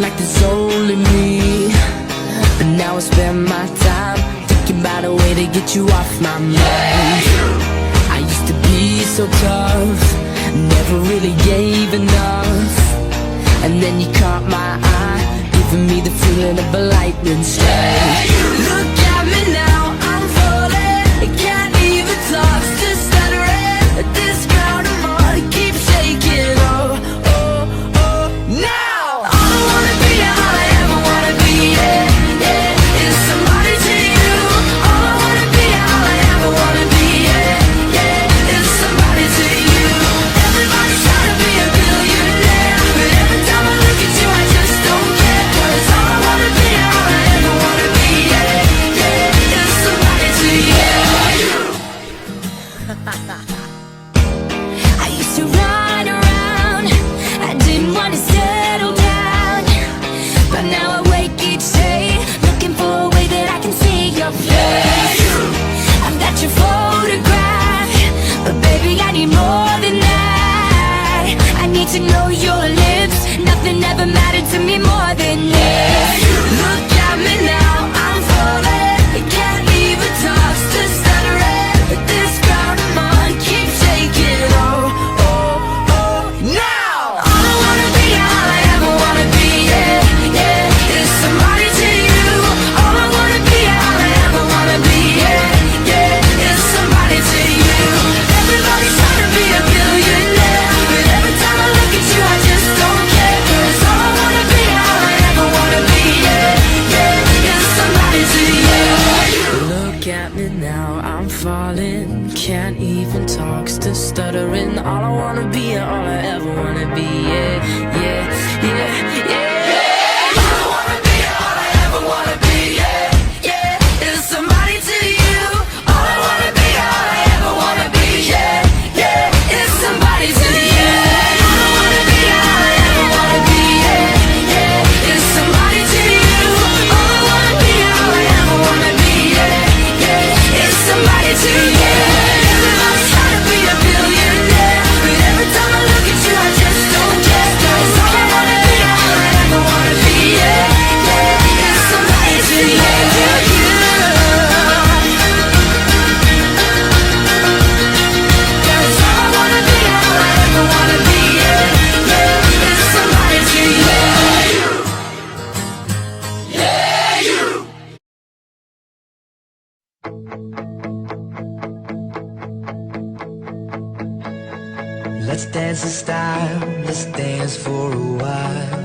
like there's only me. But now I spend my time thinking about a way to get you off my mind. I used to be so tough, never really gave enough. And then you caught my eye, giving me the feeling of a lightning strike. Look at me now, I'm falling, can't even talk, still stuttering. This ground I'm on keeps shaking. Oh, oh, oh, now all I wanna be, all I ever wanna be, yeah, yeah, is somebody to you. All I wanna be, all I ever wanna be, yeah, yeah, is somebody to you. Everybody's trying to be a billionaire, but every time I look at you I just don't care. 'Cause all I wanna be, all I ever wanna be, yeah, yeah, is somebody to you. I used to run around, I didn't want to settle down. But now I wake each day, looking for a way that I can see your face. I've got your photograph, but baby I need more than that. I need to know your lips, nothing ever mattered to me more than this. Look at me now, I'm falling, can't even talk, still stuttering. This ground I'm on keeps shaking. Oh, oh, oh, now all I wanna be, all I ever wanna be, yeah, yeah, is somebody to you. All I wanna be, all I ever wanna be, yeah, yeah, is somebody to you. Everybody's trying to be a billionaire, but every time I look at you I just don't care. 'Cause all I wanna be, all I ever wanna be, yeah, yeah, is somebody to you. Look at me now, I'm falling, can't even talk, still stuttering. All I wanna be, all I ever wanna be, yeah, yeah, yeah, yeah. All I wanna be, all I ever wanna be, yeah, yeah, is somebody to you. All I wanna be, all I ever wanna be, yeah, yeah, is somebody to you. All I wanna be, all I ever wanna be, yeah, yeah, is somebody to you. All I wanna be, all I ever wanna be, yeah, yeah, is somebody to you. Everybody's trying to be a billionaire, but every time I look at you I just don't care. 'Cause all I wanna be, all I ever wanna be, yeah, yeah, is somebody to you. Cause all I wanna be, all I ever wanna be, yeah, yeah, is somebody to you. Yeah, you. Let's dance in style, let's dance for a while.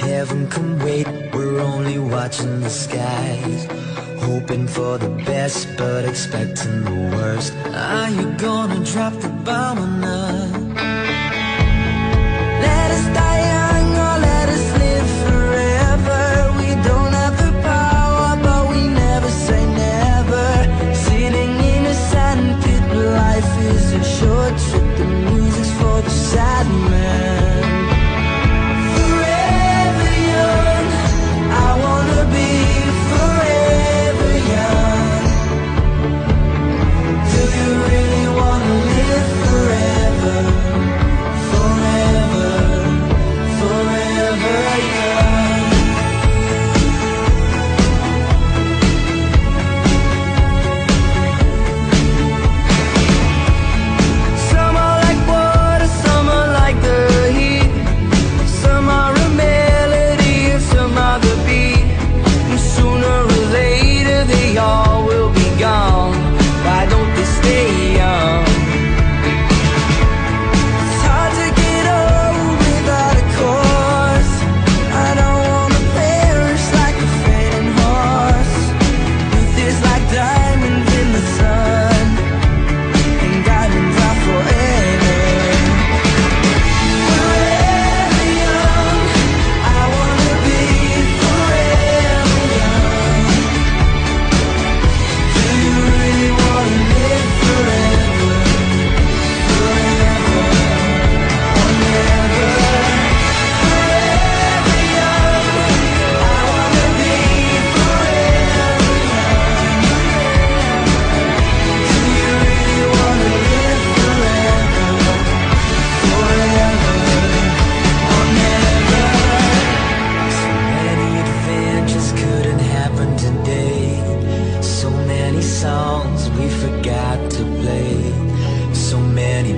Heaven come wait, we're only watching the skies. Hoping for the best, but expecting the worst. Are you gonna drop the bomb or not? Let us die young or let us live forever. We don't have the power, but we never say never. Sitting in a sandpit, but life is a short trip. The music's for the sad man. Forever young, I wanna be forever young. Do you really wanna live forever?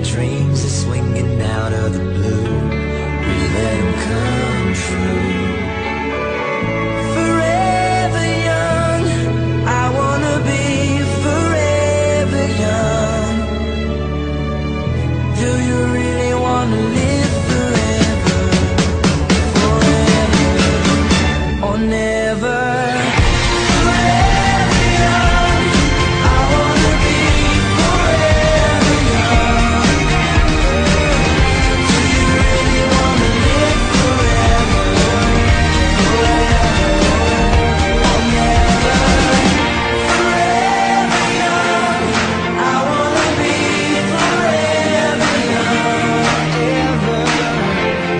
dreams are swinging out of the blue. We let them come true. Forever young, I wanna be forever young. Do you really wanna live forever? Forever or never. Forever young, I wanna be forever young. Do you really wanna live forever? Forever or never. Forever young, I wanna be forever young. Ever.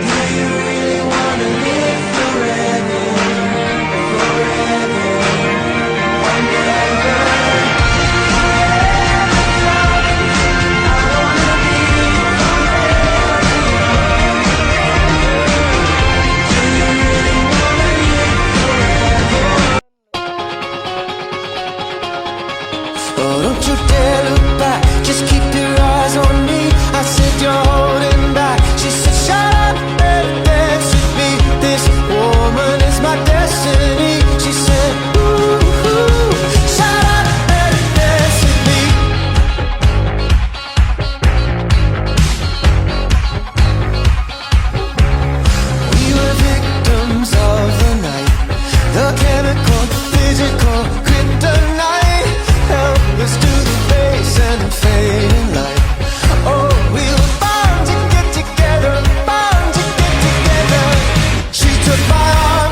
Do you really wanna live forever? Forever or never. Forever young, I wanna be forever young. Do you really wanna live forever? Oh, don't you dare look back, just keep your eyes on me. I said you're holding back. She said shut up and dance with me. This woman is my destiny. She said ooh, ooh, shut up and dance with me. We were victims of the night, the chemical, physical kryptonite. Help us to the base and the fading light. Oh, we were bound to get together, bound to get together. She took my arm,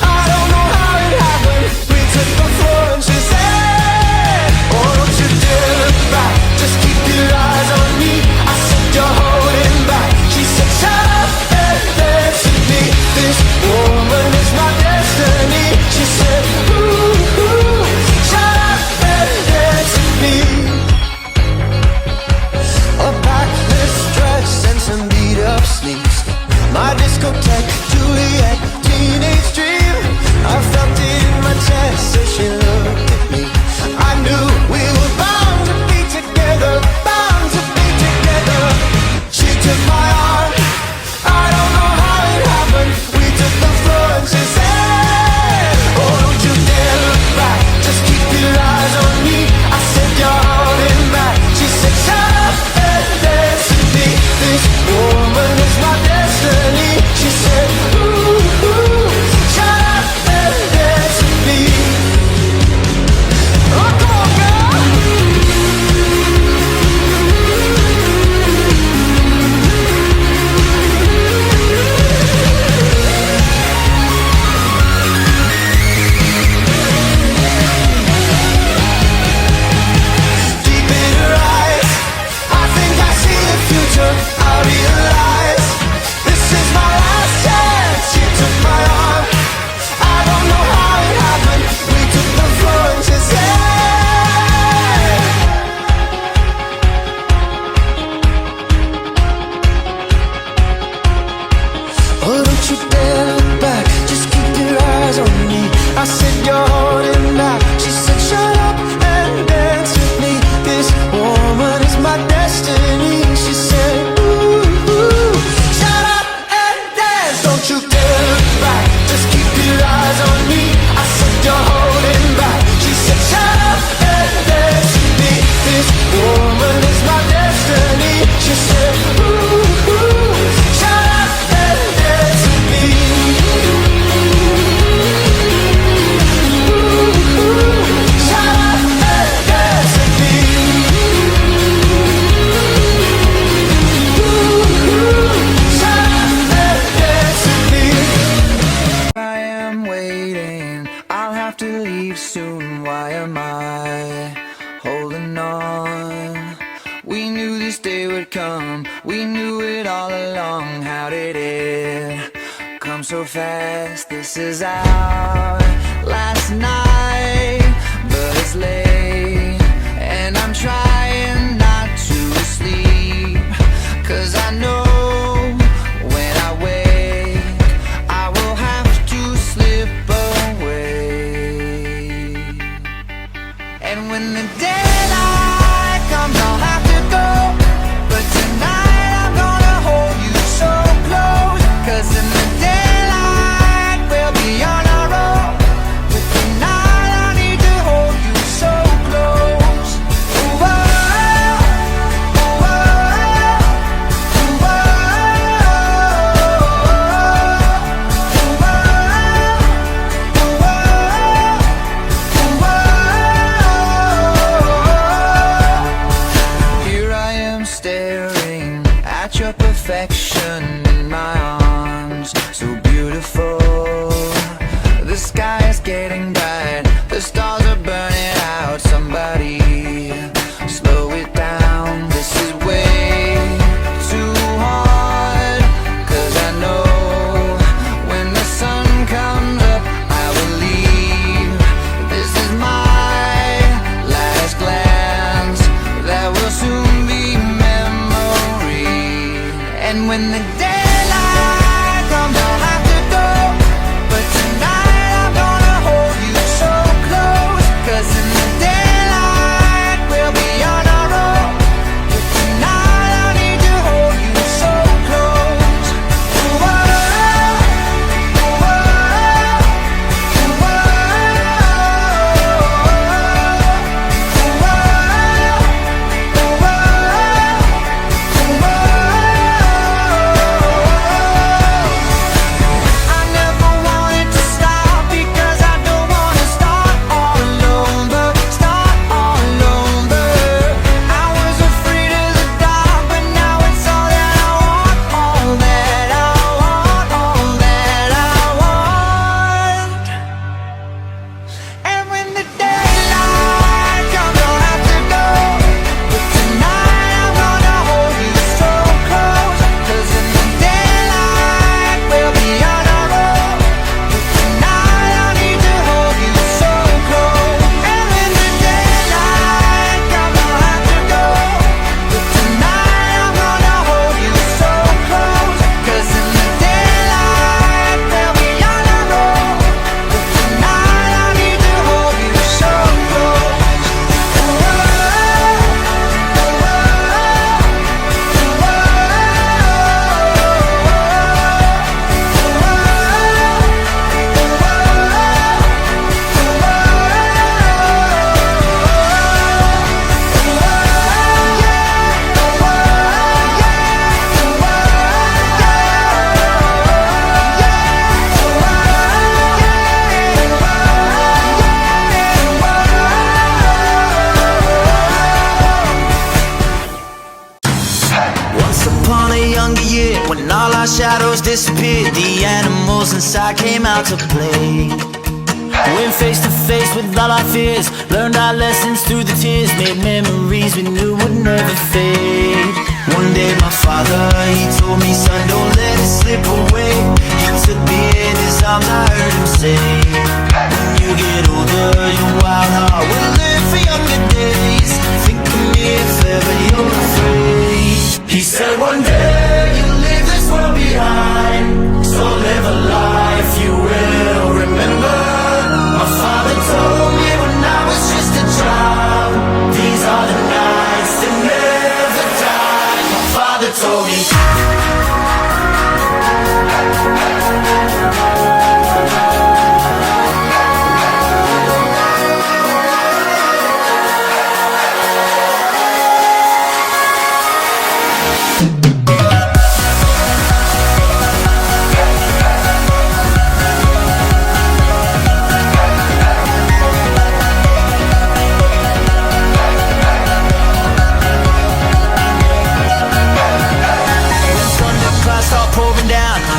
I don't know how it happened. We took the floor and she said, oh, don't you dare look back, just keep your eyes on me. I said you're holding back. She said shut up and dance with me. This woman is my destiny. She said ooh, ooh, shut up and dance with me. A backless dress and some beat up sneaks. My discotheque, Juliet, teenage dream. I felt it in my chest as she looked at me. I knew we were bound to be together, bound to be together. She took my arm, I don't know how it happened. We took the floor and she said, oh, don't you dare look back, just keep your eyes on me. I said you're holding back. She said shut up and dance with me. This woman is my destiny. She said ooh, ooh, shut up and dance with me. Oh, come on, girl. Deep in her eyes, I think I see the future. I realize this is my last chance. She took my arm, I don't know how it happened. We took the floor and she said, oh, don't you dare look back, just keep your eyes on me. I said you're holding back. She said shut up and dance with me. This woman is my destiny. She said ooh, ooh, shut up and dance. Don't you dare look back, just keep your eyes on me. I said you're holding back. She said shut up and dance with me. This woman is my destiny. She said ooh, ooh, shut up and dance with me. Ooh, ooh, shut up and dance with me. Ooh, ooh, shut up and dance with me. I am waiting, I'll have to leave soon. Why am I holding on? We knew this day would come, we knew it all along. How did it come so fast? This is our last night, but it's late, and I'm trying not to sleep, 'cause I know when I wake I will have to slip away. And when the daylight comes I'll have to go, but reflection in my arms, so beautiful. The sky is getting bright, the stars are burning out. Somebody slow it down, this is way too hard. Cause I know when the sun comes up I will leave. This is my last glance, that will soon be memory. And when the daylight comes I'll have to go, but tonight I'm gonna hold you so close. Cause in the daylight we'll be on our own, but tonight I need to hold you so close. Ooh, oh, ooh, oh, ooh, I never wanted to stop because I don't wanna start all alone, but start all alone. But I was afraid of the dark, but now it's all that I want, all that I want, all that I want. And when the daylight comes I'll have to go, but tonight I'm gonna hold you so close. Cause in the daylight we'll be on our own, but tonight I need to hold you so close. And when the daylight comes I'll have to go, but tonight I'm gonna hold you so close. Cause in the daylight we'll be on our own, but tonight I need to hold you so close. Once upon a younger year, when all our shadows disappeared, the animals inside came out to play. Went face to face with all our fears, learned our lessons through the tears, made memories we knew would never fade. One day my father, he told me, son, don't let it slip away. He took me in his arms, I heard him say, when you get older, your wild heart will live for younger days. Think of me if ever you're afraid. He said one day you'll leave this world behind, so live a life you will remember. My father told me when I was just a child, these are the nights that never die. My father told me.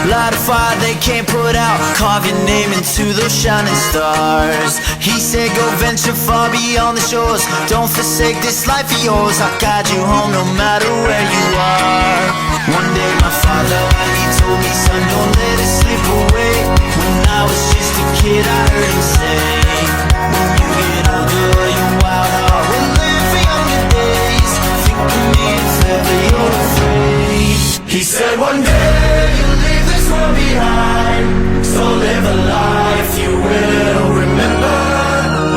Light a fire they can't put out, carve your name into those shining stars. He said go venture far beyond the shores, don't forsake this life of yours. I'll guide you home no matter where you are. One day my father, he told me, son, don't let it slip away. When I was just a kid I heard him say, when you get older your wild heart will live for younger days. Think of me if ever you're afraid. He said one day you'll leave this world behind, so live a life you will remember.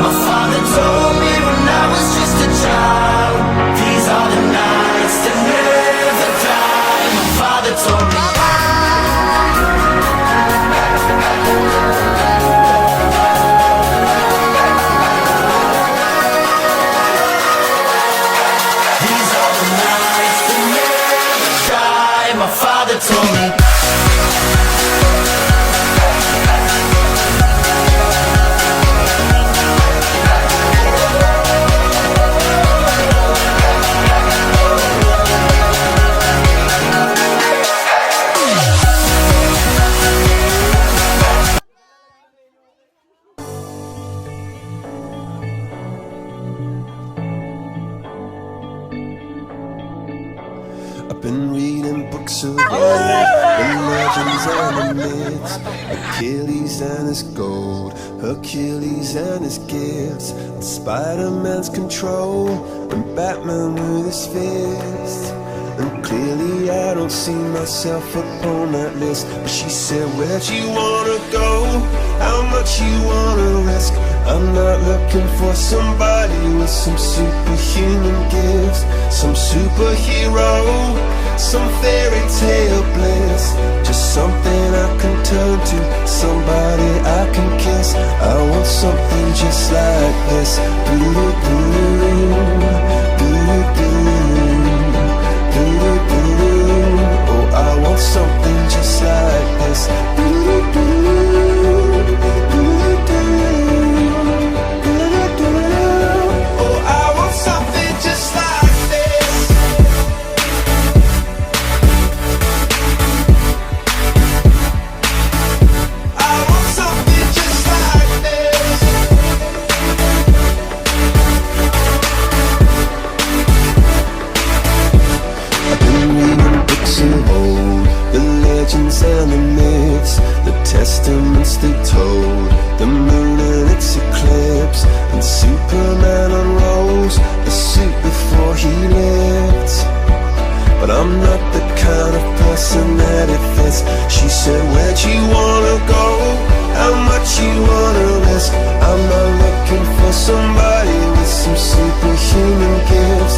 My father told me when I was just a child, these are the nights that never die. My father told me. I've been reading books of old, the legends and the myths, Achilles and his gold, Hercules and his gifts, and Spider-Man's control, and Batman with his fists. And clearly I don't see myself upon that list. But she said, where'd you wanna go? How much you wanna risk? I'm not looking for somebody with some superhuman gifts, some superhero, some fairy tale bliss. Just something I can turn to, somebody I can kiss. I want something just like this. Oh, I want something just like this. Oh, I want something just like this. I want something just like this. I've been reading books of old, the legends and the myths, the testaments they told, the moon and its eclipse, and Superman unrolls the suit before he lived. But I'm not the kind of person that it fits. She said, where'd you wanna go? How much you wanna risk? I'm not looking for somebody with some superhuman gifts.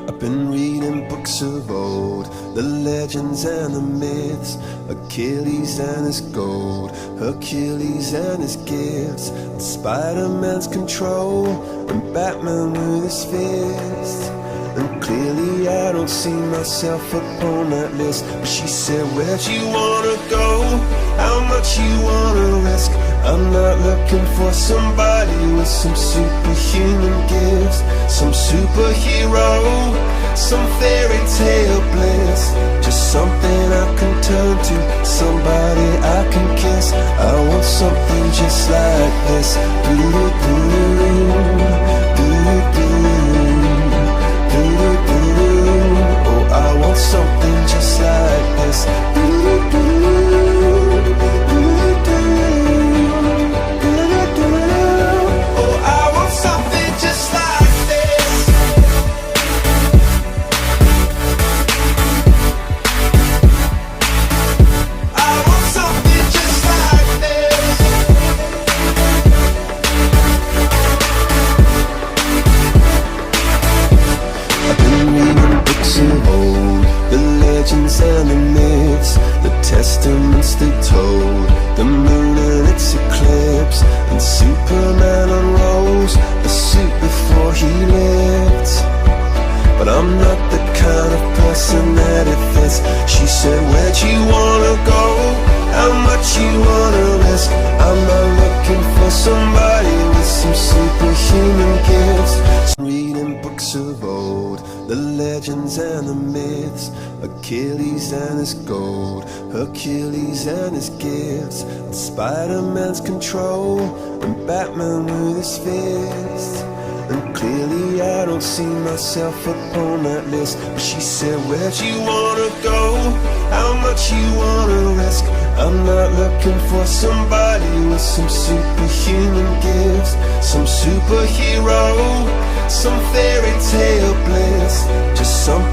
I've been reading books of old, the legends and the myths, Achilles and his gold, Hercules and his gifts, and Spider-Man's control, and Batman with his fists. And clearly I don't see myself upon that list. But she said, where'd you wanna go? How much you wanna risk? I'm not looking for somebody with some superhuman gifts, some superhero, some fairy tale bliss. Just something I can turn to, somebody I can kiss. I want something just like this. Oh, I want something just like this. Oh, I want something just like this. I want something just like this. I've been reading books of old, the legends and the myths, the testaments they told, the moon and its eclipse, and Superman unrolls the suit before he lived. But I'm not the kind of person that it fits. She said, where'd you wanna go? How much you wanna risk? I'm not looking for somebody with some superhuman gifts. Reading books of old, the legends and the myths, Achilles and his gold, Hercules and his gifts, and Spider-Man's control, and Batman with his fists. And clearly I don't see myself upon that list. But she said, where'd you wanna go? How much you wanna risk? I'm not looking for somebody with some superhuman gifts, some superhero, some fairy tale bliss. Just something